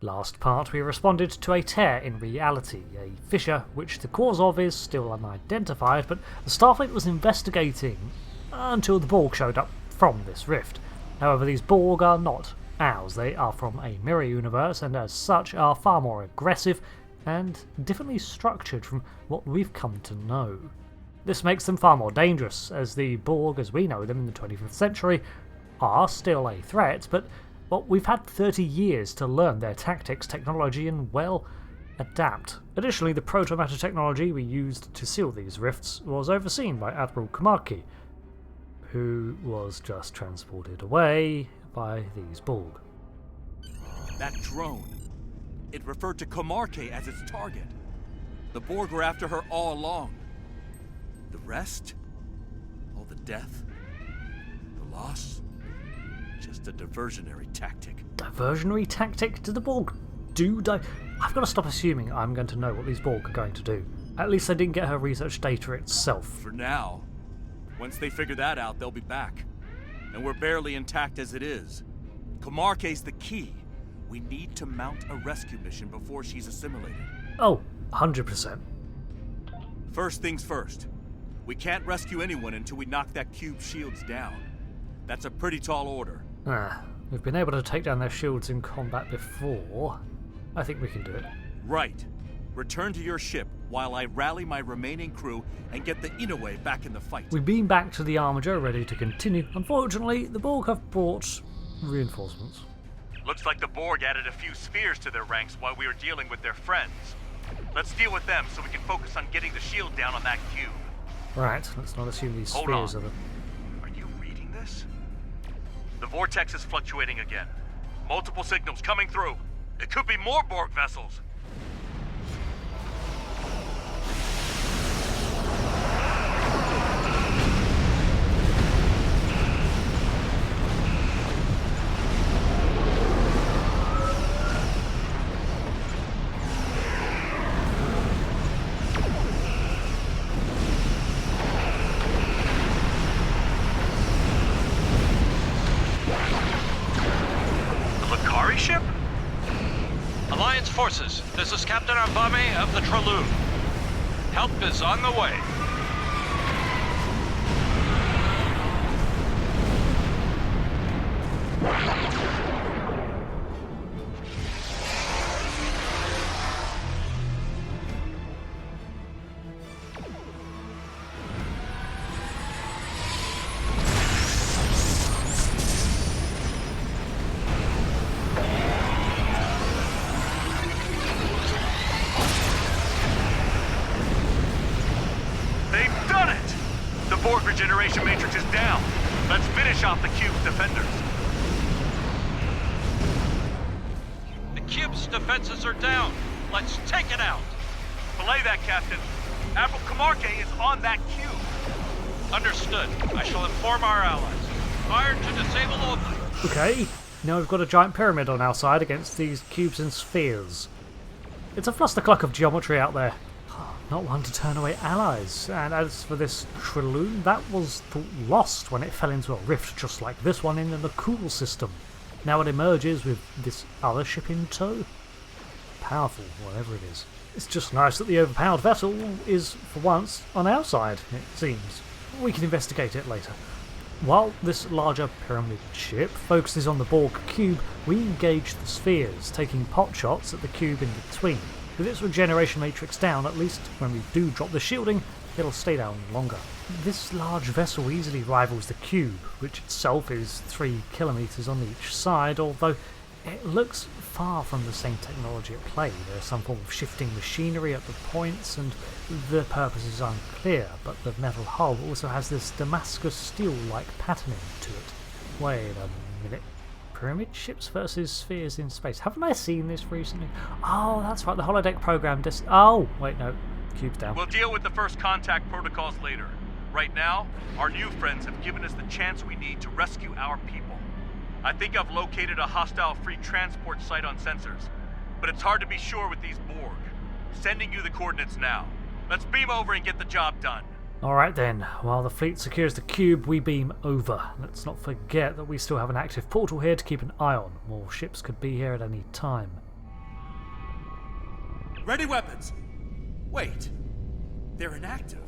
Last part, we responded to a tear in reality, a fissure which the cause of is still unidentified, but the Starfleet was investigating until the Borg showed up from this rift. However, these Borg are not ours. They are from a mirror universe and as such are far more aggressive and differently structured from what we've come to know. This makes them far more dangerous, as the Borg as we know them in the 25th century are still a threat, but we've had 30 years to learn their tactics, technology and, well, adapt. Additionally, the proto-matter technology we used to seal these rifts was overseen by Admiral Kuumaarke, who was just transported away by these Borg. That drone. It referred to Kuumaarke as its target. The Borg were after her all along. The rest? All the death? The loss? Just a diversionary tactic. Diversionary tactic? Did the Borg do I've got to stop assuming I'm going to know what these Borg are going to do. At least they didn't get her research data itself. For now. Once they figure that out, they'll be back. And we're barely intact as it is. Kuumaarke's the key. We need to mount a rescue mission before she's assimilated. Oh, 100%. First things first. We can't rescue anyone until we knock that cube's shields down. That's a pretty tall order. We've been able to take down their shields in combat before. I think we can do it. Right. Return to your ship while I rally my remaining crew and get the Ingame back in the fight. We've been back to the Armiger, ready to continue. Unfortunately, the Borg have brought reinforcements. Looks like the Borg added a few spheres to their ranks while we were dealing with their friends. Let's deal with them so we can focus on getting the shield down on that cube. Right, let's not assume these spheres are the... Are you reading this? The vortex is fluctuating again. Multiple signals coming through. It could be more Borg vessels. Ship? Alliance forces, this is Captain Ingame of the Traloon. Help is on the way. Borg regeneration matrix is down. Let's finish off the cube's defenders. The cube's defenses are down. Let's take it out. Belay that, Captain. Admiral Kuumaarke is on that cube. Understood. I shall inform our allies. Fire to disable only. Okay, now we've got a giant pyramid on our side against these cubes and spheres. It's a flustercluck of geometry out there. Not one to turn away allies. And as for this Traloon, that was thought lost when it fell into a rift just like this one in the Cool system. Now it emerges with this other ship in tow. Powerful, whatever it is. It's just nice that the overpowered vessel is, for once, on our side, it seems. We can investigate it later. While this larger pyramid ship focuses on the Borg cube, we engage the spheres, taking pot shots at the cube in between. With its regeneration matrix down, at least when we do drop the shielding, it'll stay down longer. This large vessel easily rivals the cube, which itself is 3 kilometers on each side, although it looks far from the same technology at play. There's some form of shifting machinery at the points, and the purpose is unclear, but the metal hull also has this Damascus steel-like patterning to it. Wait a minute. Pyramid ships versus spheres in space. Haven't I seen this recently? Oh, that's right, the holodeck program oh, wait, no. Cube's down. We'll deal with the first contact protocols later. Right now, our new friends have given us the chance we need to rescue our people. I think I've located a hostile free transport site on sensors, but it's hard to be sure with these Borg. Sending you the coordinates now. Let's beam over and get the job done. Alright then, while the fleet secures the cube, we beam over. Let's not forget that we still have an active portal here to keep an eye on. More ships could be here at any time. Ready weapons! Wait, they're inactive.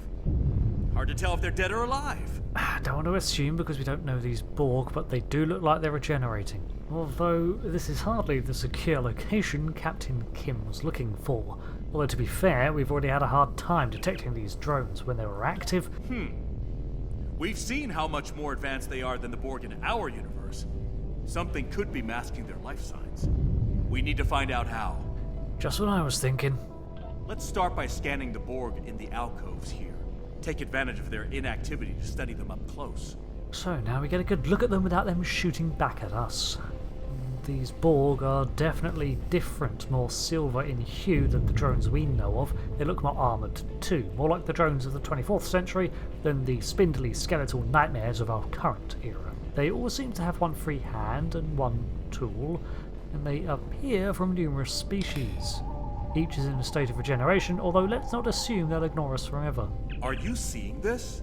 Hard to tell if they're dead or alive. I don't want to assume because we don't know these Borg, but they do look like they're regenerating. Although this is hardly the secure location Captain Kim was looking for. Although to be fair, we've already had a hard time detecting these drones when they were active. We've seen how much more advanced they are than the Borg in our universe. Something could be masking their life signs. We need to find out how. Just what I was thinking. Let's start by scanning the Borg in the alcoves here. Take advantage of their inactivity to study them up close. So now we get a good look at them without them shooting back at us. These Borg are definitely different, more silver in hue than the drones we know of. They look more armoured too, more like the drones of the 24th century than the spindly skeletal nightmares of our current era. They all seem to have one free hand and one tool, and they appear from numerous species. Each is in a state of regeneration, although let's not assume they'll ignore us forever. Are you seeing this?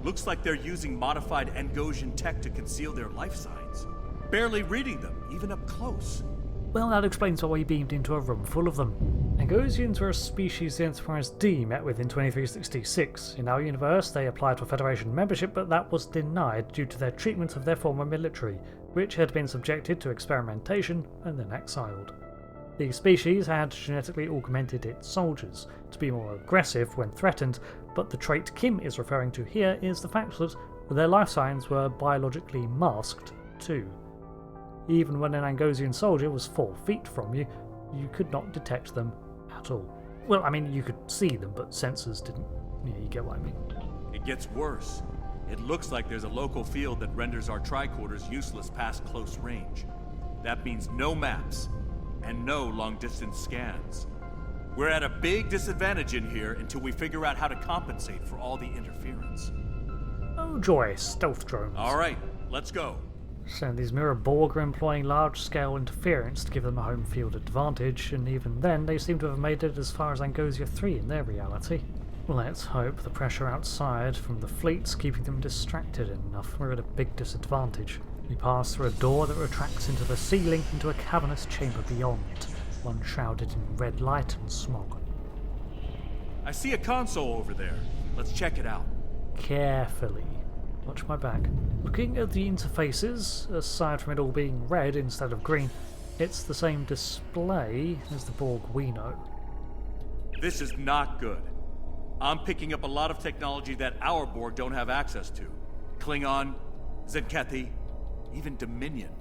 Looks like they're using modified Angosian tech to conceal their life signs. Barely reading them, even up close. Well, that explains why we beamed into a room full of them. Angosians were a species the Enterprise D met with in 2366. In our universe, they applied for Federation membership, but that was denied due to their treatment of their former military, which had been subjected to experimentation and then exiled. The species had genetically augmented its soldiers to be more aggressive when threatened, but the trait Kim is referring to here is the fact that their life signs were biologically masked too. Even when an Angosian soldier was 4 feet from you, you could not detect them at all. Well, I mean, you could see them, but sensors didn't. Yeah, you get what I mean. It gets worse. It looks like there's a local field that renders our tricorders useless past close range. That means no maps, and no long-distance scans. We're at a big disadvantage in here until we figure out how to compensate for all the interference. Oh joy, stealth drones. Alright, let's go. So these mirror Borg are employing large-scale interference to give them a home field advantage, and even then they seem to have made it as far as Angosia 3 in their reality. Let's hope the pressure outside from the fleet's keeping them distracted enough. We're at a big disadvantage. We pass through a door that retracts into the ceiling into a cavernous chamber beyond, one shrouded in red light and smog. I see a console over there. Let's check it out. Carefully. Watch my back. Looking at the interfaces, aside from it all being red instead of green, it's the same display as the Borg we know. This is not good. I'm picking up a lot of technology that our Borg don't have access to. Klingon, Zenkethi, even Dominion.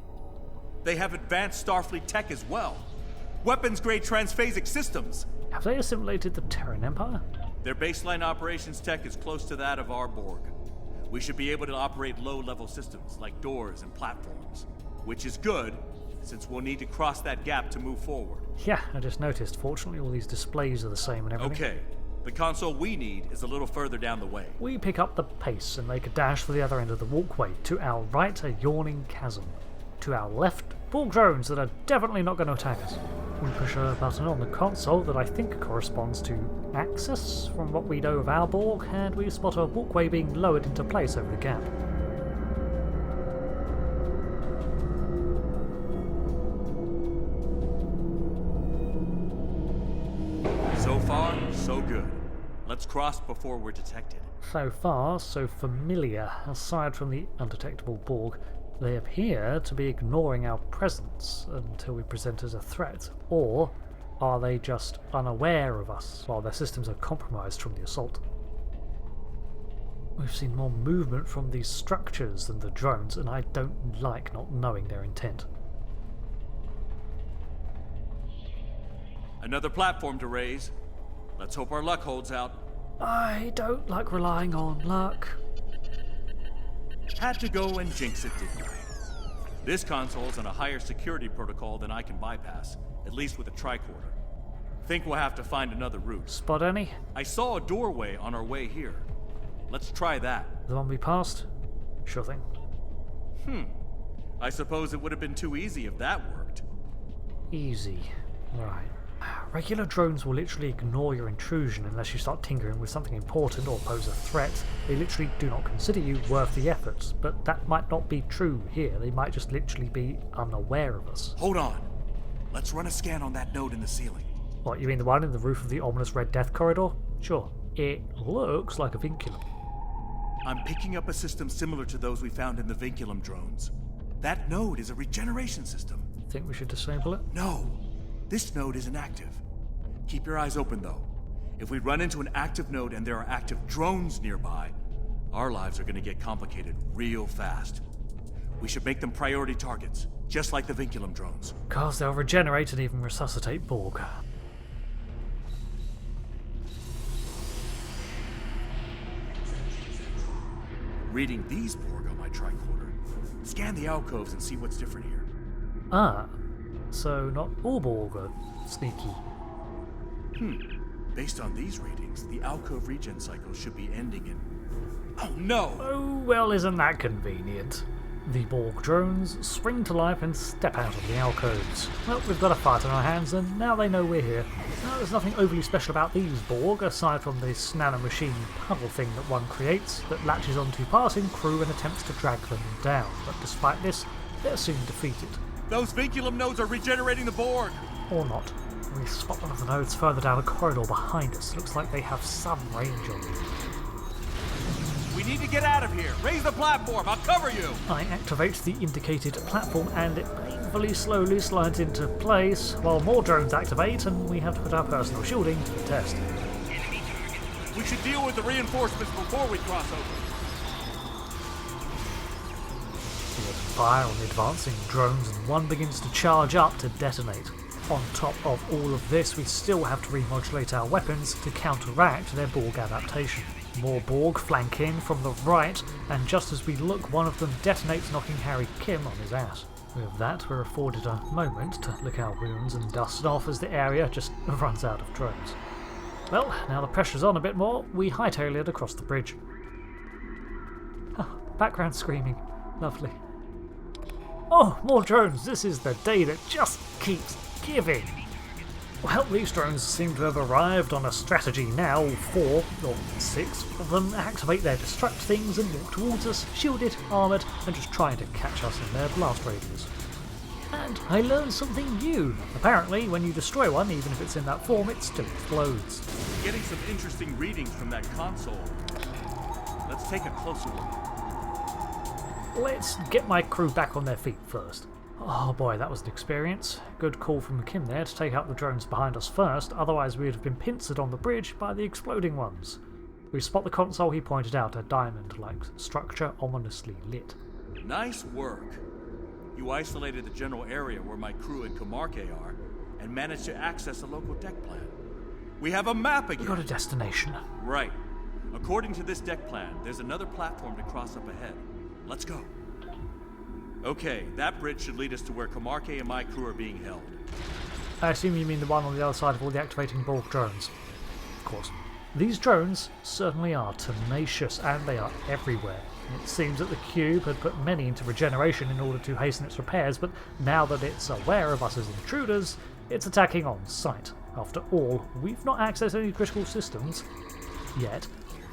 They have advanced Starfleet tech as well. Weapons-grade transphasic systems. Have they assimilated the Terran Empire? Their baseline operations tech is close to that of our Borg. We should be able to operate low-level systems like doors and platforms, which is good, since we'll need to cross that gap to move forward. Yeah, I just noticed. Fortunately, all these displays are the same and everything. Okay, the console we need is a little further down the way. We pick up the pace and make a dash for the other end of the walkway. To our right, a yawning chasm. To our left, Borg drones that are definitely not going to attack us. We push a button on the console that I think corresponds to access from what we know of our Borg, and we spot a walkway being lowered into place over the gap. So far, so good. Let's cross before we're detected. So far, so familiar. Aside from the undetectable Borg, they appear to be ignoring our presence until we present as a threat. Or are they just unaware of us while their systems are compromised from the assault? We've seen more movement from these structures than the drones, and I don't like not knowing their intent. Another platform to raise. Let's hope our luck holds out. I don't like relying on luck. Had to go and jinx it, didn't I? This console's on a higher security protocol than I can bypass, at least with a tricorder. Think we'll have to find another route. Spot any? I saw a doorway on our way here. Let's try that. The one we passed? Sure thing. I suppose it would have been too easy if that worked. Easy. Right. Regular drones will literally ignore your intrusion unless you start tinkering with something important or pose a threat. They literally do not consider you worth the effort, but that might not be true here. They might just literally be unaware of us. Hold on. Let's run a scan on that node in the ceiling. What, you mean the one in the roof of the ominous Red Death corridor? Sure. It looks like a vinculum. I'm picking up a system similar to those we found in the vinculum drones. That node is a regeneration system. Think we should disable it? No, this node isn't active. Keep your eyes open, though. If we run into an active node and there are active drones nearby, our lives are going to get complicated real fast. We should make them priority targets, just like the vinculum drones. Cause they'll regenerate and even resuscitate Borg. Reading these Borg on my tricorder. Scan the alcoves and see what's different here. Ah, so not all Borg are sneaky. Based on these readings, the alcove regen cycle should be ending in... Oh no! Oh, well, isn't that convenient? The Borg drones spring to life and step out of the alcoves. Well, we've got a fight on our hands, and now they know we're here. Now, there's nothing overly special about these Borg, aside from this nanomachine puddle thing that one creates that latches onto passing crew and attempts to drag them down. But despite this, they're soon defeated. Those vinculum nodes are regenerating the Borg! Or not. We spot one of the nodes further down a corridor behind us. Looks like they have some range on them. We need to get out of here! Raise the platform! I'll cover you! I activate the indicated platform and it painfully slowly slides into place while more drones activate and we have to put our personal shielding to the test. We should deal with the reinforcements before we cross over. We fire on the advancing drones and one begins to charge up to detonate. On top of all of this, we still have to remodulate our weapons to counteract their Borg adaptation. More Borg flank in from the right, and just as we look, one of them detonates, knocking Harry Kim on his ass. With that, we're afforded a moment to lick our wounds and dust off as the area just runs out of drones. Well, now the pressure's on a bit more, we hightail it across the bridge. Background screaming. Lovely. Oh, more drones! This is the day that just keeps giving. Well, these drones seem to have arrived on a strategy now. 4 or 6 of them activate their destruct things and walk towards us, shielded, armoured, and just trying to catch us in their blast radius. And I learned something new. Apparently, when you destroy one, even if it's in that form, it still explodes. Getting some interesting readings from that console. Let's take a closer look. Let's get my crew back on their feet first. Oh boy, that was an experience. Good call from Kim there to take out the drones behind us first, otherwise we would have been pincered on the bridge by the exploding ones. We spot the console he pointed out, a diamond-like structure ominously lit. Nice work. You isolated the general area where my crew and Kuumaarke are, and managed to access a local deck plan. We have a map again! We got a destination. Right. According to this deck plan, there's another platform to cross up ahead. Let's go. Okay, that bridge should lead us to where Kamaki and my crew are being held. I assume you mean the one on the other side of all the activating Borg drones. Of course. These drones certainly are tenacious, and they are everywhere. It seems that the cube had put many into regeneration in order to hasten its repairs, but now that it's aware of us as intruders, it's attacking on sight. After all, we've not accessed any critical systems yet,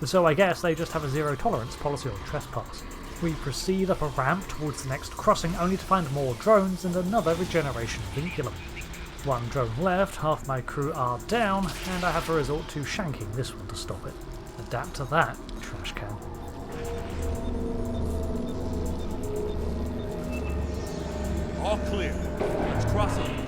so I guess they just have a zero-tolerance policy on trespass. We proceed up a ramp towards the next crossing, only to find more drones and another regeneration vinculum. One drone left, half my crew are down, and I have to resort to shanking this one to stop it. Adapt to that, trash can. All clear. Let's cross over.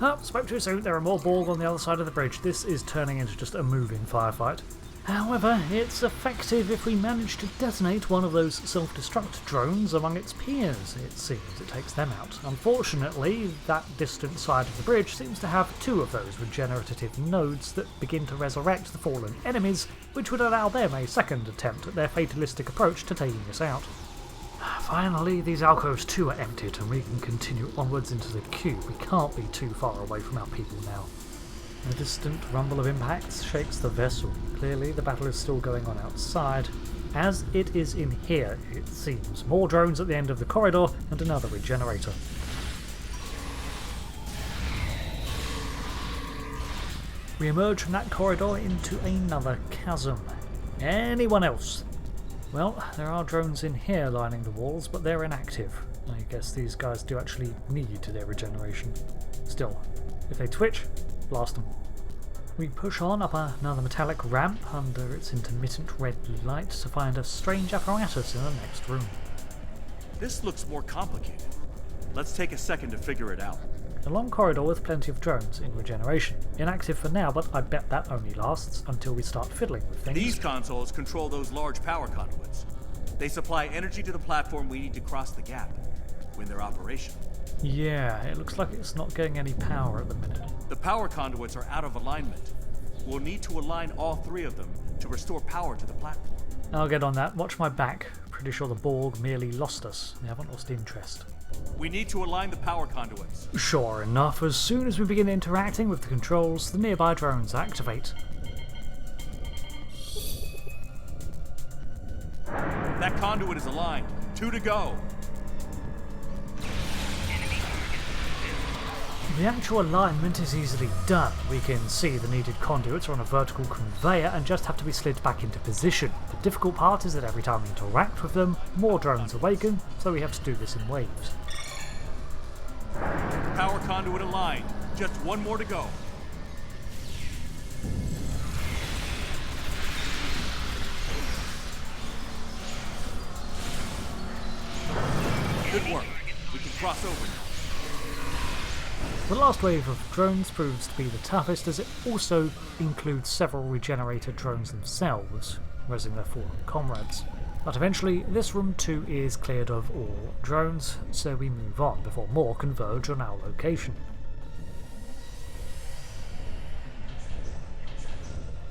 Oh, spoke too soon. There are more Borg on the other side of the bridge. This is turning into just a moving firefight. However, it's effective if we manage to detonate one of those self-destruct drones among its peers. It seems it takes them out. Unfortunately, that distant side of the bridge seems to have 2 of those regenerative nodes that begin to resurrect the fallen enemies, which would allow them a second attempt at their fatalistic approach to taking us out. Finally, these alcoves too are emptied and we can continue onwards into the cube. We can't be too far away from our people now. A distant rumble of impacts shakes the vessel. Clearly, the battle is still going on outside, as it is in here, it seems. More drones at the end of the corridor, and another regenerator. We emerge from that corridor into another chasm. Anyone else? Well, there are drones in here lining the walls, but they're inactive. I guess these guys do actually need their regeneration. Still, if they twitch, blast them. We push on up another metallic ramp under its intermittent red light to find a strange apparatus in the next room. This looks more complicated. Let's take a second to figure it out. A long corridor with plenty of drones in regeneration. Inactive for now, but I bet that only lasts until we start fiddling with things. These consoles control those large power conduits. They supply energy to the platform we need to cross the gap when they're operational. Yeah, it looks like it's not getting any power at the minute. The power conduits are out of alignment. We'll need to align all three of them to restore power to the platform. I'll get on that. Watch my back. Pretty sure the Borg merely lost us. They haven't lost interest. We need to align the power conduits. Sure enough, as soon as we begin interacting with the controls, the nearby drones activate. That conduit is aligned. 2 to go. The actual alignment is easily done. We can see the needed conduits are on a vertical conveyor and just have to be slid back into position. The difficult part is that every time we interact with them, more drones awaken, so we have to do this in waves. Power conduit aligned. Just 1 more to go. Good work. We can cross over now. The last wave of drones proves to be the toughest, as it also includes several regenerator drones themselves, resing their fallen comrades. But eventually, this room too is cleared of all drones, so we move on before more converge on our location.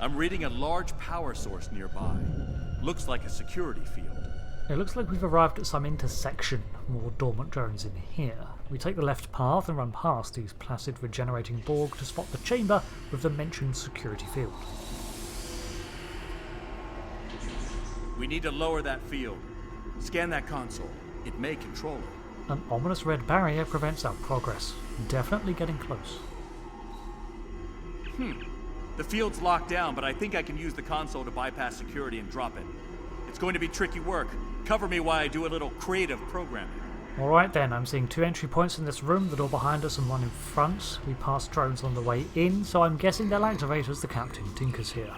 I'm reading a large power source nearby. Looks like a security field. It looks like we've arrived at some intersection. More dormant drones in here. We take the left path and run past these placid regenerating Borg to spot the chamber with the mentioned security field. We need to lower that field. Scan that console. It may control it. An ominous red barrier prevents our progress. Definitely getting close. The field's locked down, but I think I can use the console to bypass security and drop it. It's going to be tricky work. Cover me while I do a little creative programming. Alright then, I'm seeing 2 entry points in this room, the door behind us and one in front. We pass drones on the way in, so I'm guessing they'll activate as the captain tinkers here.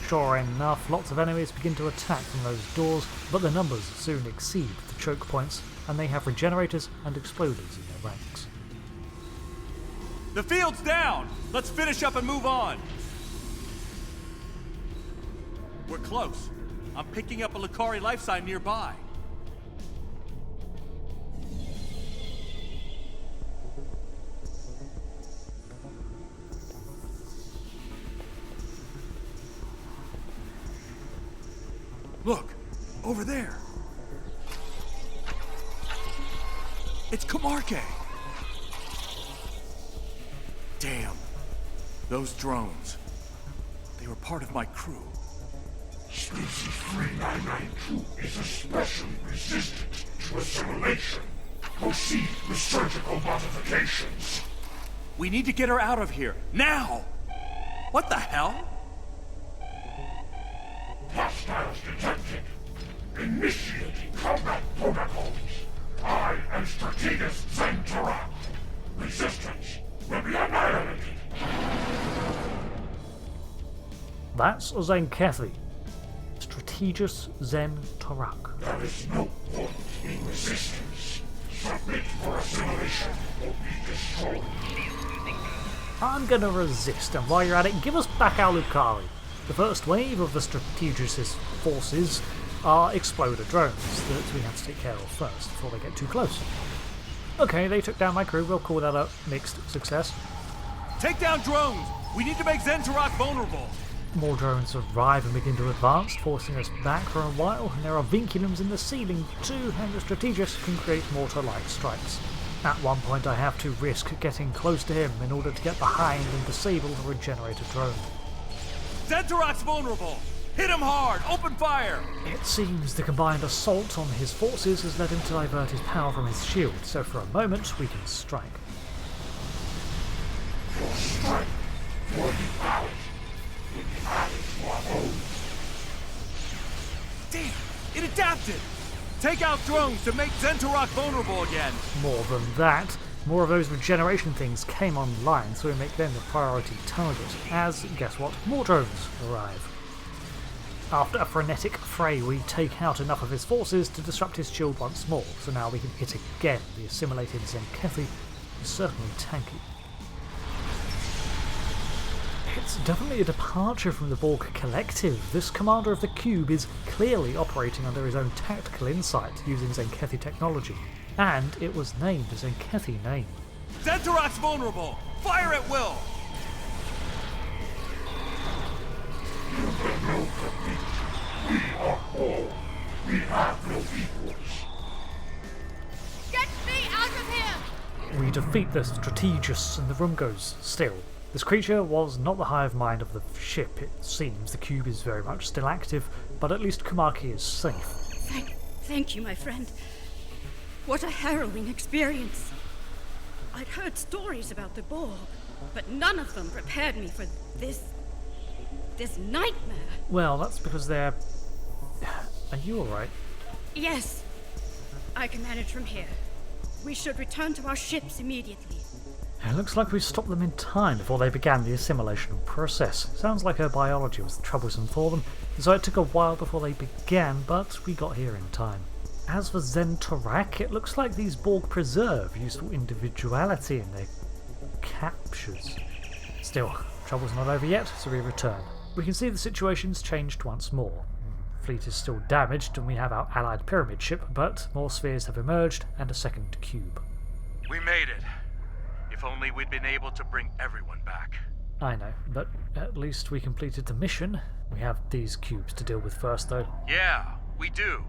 Sure enough, lots of enemies begin to attack from those doors, but the numbers soon exceed the choke points, and they have regenerators and exploders in their ranks. The field's down! Let's finish up and move on! We're close. I'm picking up a Lakari life sign nearby. Look, over there. It's Kuumaarke. Damn. Those drones. They were part of my crew. Species 3992 is especially resistant to assimilation. Proceed with surgical modifications. We need to get her out of here, now! What the hell? Hostiles detected. Initiating combat protocols. I am Strategus Zentorak. Resistance will be annihilated. That's Zenkethi. Strategus Zentorak. There is no point in resistance. Submit for assimilation or be destroyed. I'm gonna resist, and while you're at it, give us back our Lakari. The first wave of the Strategus's forces are exploder drones that we have to take care of first before they get too close. Okay, they took down my crew, we'll call that a mixed success. Take down drones! We need to make Zentorak vulnerable! More drones arrive and begin to advance, forcing us back for a while, and there are vinculums in the ceiling too, and the Strategus can create mortar-like strikes. At one point I have to risk getting close to him in order to get behind and disable the regenerator drone. Zentorak's vulnerable! Hit him hard! Open fire! It seems the combined assault on his forces has led him to divert his power from his shield, so for a moment we can strike. Your strength will be added. Will be added to our own. Damn! It adapted! Take out drones to make Zentorak vulnerable again! More than that, more of those regeneration things came online, so we make them the priority target, as, guess what, more drones arrive. After a frenetic fray, we take out enough of his forces to disrupt his shield once more, so now we can hit again. The assimilated Zenkethi is certainly tanky. It's definitely a departure from the Borg collective. This commander of the cube is clearly operating under his own tactical insight, using Zenkethi technology. And it was named a Zenkethi name. Zentorok's vulnerable! Fire at will! We are all. We have no equals. Get me out of here! We defeat the Strategist and the room goes still. This creature was not the hive mind of the ship, it seems. The cube is very much still active, but at least Kamaki is safe. Thank you, my friend. What a harrowing experience. I'd heard stories about the Borg, but none of them prepared me for this nightmare. Well, that's because they're... Are you alright? Yes. I can manage from here. We should return to our ships immediately. It looks like we stopped them in time before they began the assimilation process. Sounds like her biology was troublesome for them, so it took a while before they began, but we got here in time. As for Zentorak, it looks like these Borg preserve useful individuality in their captures. Still, trouble's not over yet, so we return. We can see the situation's changed once more. The fleet is still damaged and we have our allied pyramid ship, but more spheres have emerged and a second cube. We made it. If only we'd been able to bring everyone back. I know, but at least we completed the mission. We have these cubes to deal with first, though. Yeah, we do.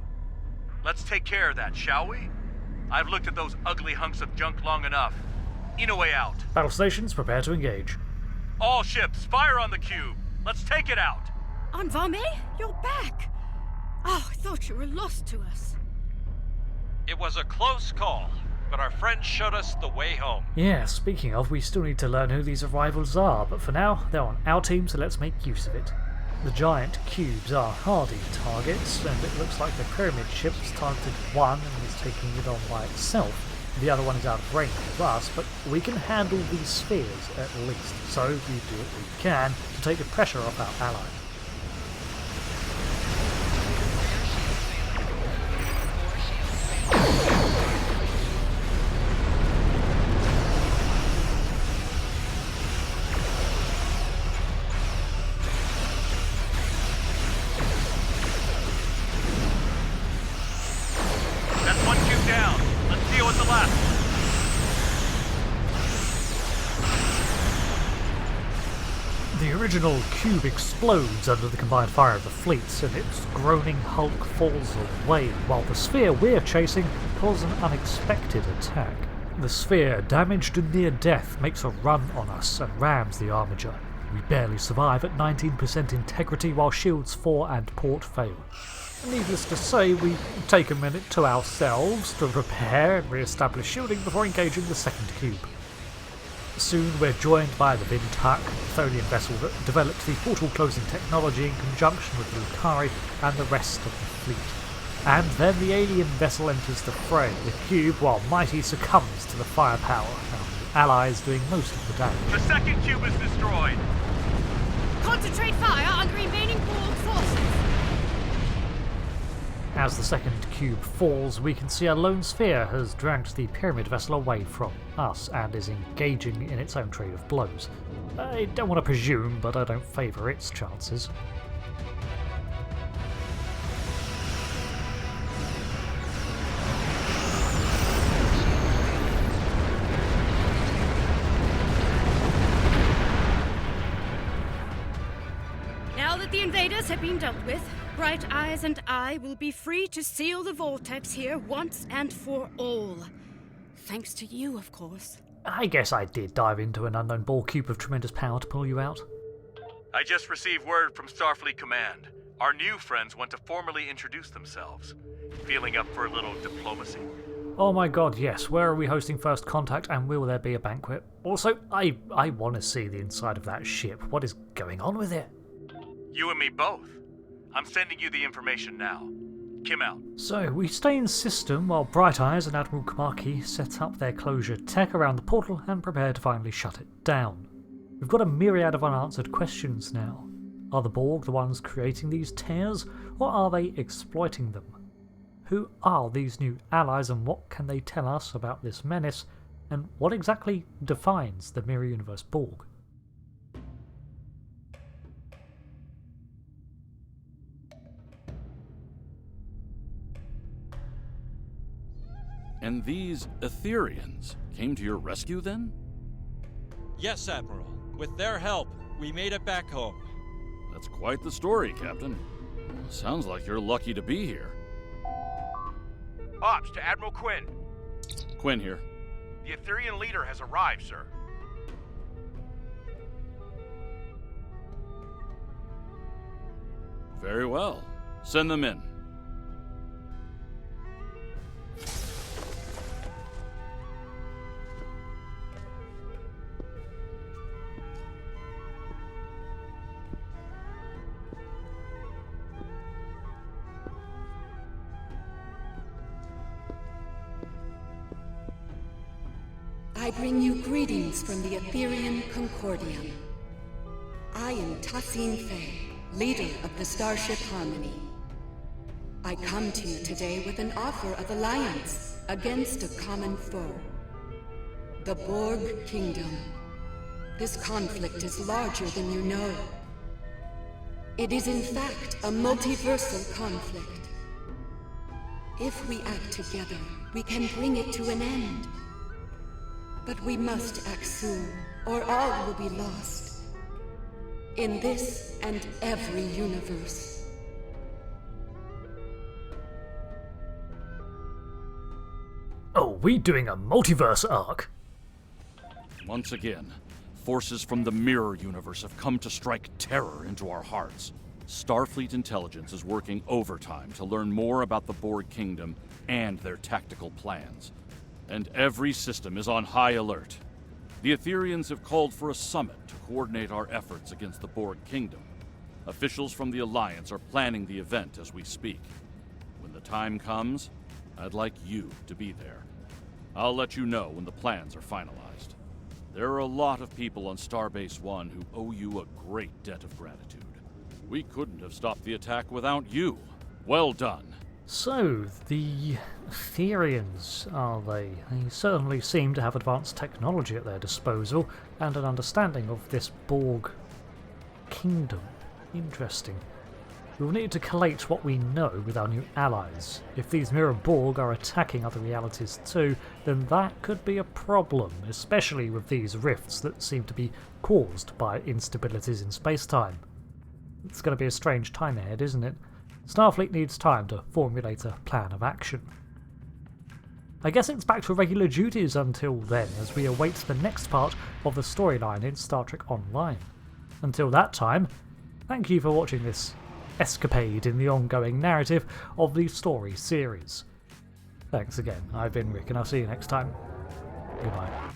Let's take care of that, shall we? I've looked at those ugly hunks of junk long enough. Inouye out. Battle stations, prepare to engage. All ships, fire on the cube. Let's take it out. Ingame, you're back. Oh, I thought you were lost to us. It was a close call, but our friends showed us the way home. Yeah, speaking of, we still need to learn who these arrivals are, but for now, they're on our team, so let's make use of it. The giant cubes are hardy targets, and it looks like the pyramid ship's targeted one and is taking it on by itself. The other one is out of range of us, but we can handle these spheres at least, so we do what we can to take the pressure off our ally. That's one cube down. Let's deal with the last. The original cube explodes under the combined fire of the fleets, and its groaning hulk falls away, while the sphere we're chasing pulls an unexpected attack. The sphere, damaged and near death, makes a run on us and rams the armature. We barely survive at 19% integrity while shields 4 and port fail. Needless to say, we take a minute to ourselves to repair and re-establish shielding before engaging the second cube. Soon we're joined by the Bintak, the Tholian vessel that developed the portal closing technology in conjunction with Lukari and the rest of the fleet. And then the alien vessel enters the fray. The cube, while mighty, succumbs to the firepower, and the allies doing most of the damage. The second cube is destroyed. Concentrate fire on the remaining Borg forces. As the second cube falls, we can see a lone sphere has dragged the pyramid vessel away from us and is engaging in its own trade of blows. I don't want to presume, but I don't favour its chances. Now that the invaders have been dealt with, Bright Eyes and I will be free to seal the vortex here once and for all. Thanks to you, of course. I guess I did dive into an unknown Borg cube of tremendous power to pull you out. I just received word from Starfleet Command. Our new friends want to formally introduce themselves. Feeling up for a little diplomacy? Oh my god, yes. Where are we hosting first contact, and will there be a banquet? Also, I want to see the inside of that ship. What is going on with it? You and me both. I'm sending you the information now. Kim out. So, we stay in system while Bright Eyes and Admiral Kamaki set up their closure tech around the portal and prepare to finally shut it down. We've got a myriad of unanswered questions now. Are the Borg the ones creating these tears, or are they exploiting them? Who are these new allies and what can they tell us about this menace, and what exactly defines the Mirror Universe Borg? And these Etherians came to your rescue then? Yes, Admiral. With their help, we made it back home. That's quite the story, Captain. Sounds like you're lucky to be here. Ops to Admiral Quinn. Quinn here. The Etherian leader has arrived, sir. Very well. Send them in. I bring you greetings from the Etherian Concordium. I am Tassin Fay, leader of the Starship Harmony. I come to you today with an offer of alliance against a common foe. The Borg Kingdom. This conflict is larger than you know. It is in fact a multiversal conflict. If we act together, we can bring it to an end. But we must act soon, or all will be lost. In this and every universe. Oh, we doing a multiverse arc? Once again, forces from the Mirror Universe have come to strike terror into our hearts. Starfleet intelligence is working overtime to learn more about the Borg Kingdom and their tactical plans. And every system is on high alert. The Etherians have called for a summit to coordinate our efforts against the Borg Kingdom. Officials from the Alliance are planning the event as we speak. When the time comes, I'd like you to be there. I'll let you know when the plans are finalized. There are a lot of people on Starbase 1 who owe you a great debt of gratitude. We couldn't have stopped the attack without you. Well done. So, the Etherians, are they? They certainly seem to have advanced technology at their disposal, and an understanding of this Borg kingdom. Interesting. We'll need to collate what we know with our new allies. If these Mirror Borg are attacking other realities too, then that could be a problem, especially with these rifts that seem to be caused by instabilities in space-time. It's going to be a strange time ahead, isn't it? Starfleet needs time to formulate a plan of action. I guess it's back to regular duties until then, as we await the next part of the storyline in Star Trek Online. Until that time, thank you for watching this escapade in the ongoing narrative of the story series. Thanks again, I've been Rick, and I'll see you next time. Goodbye.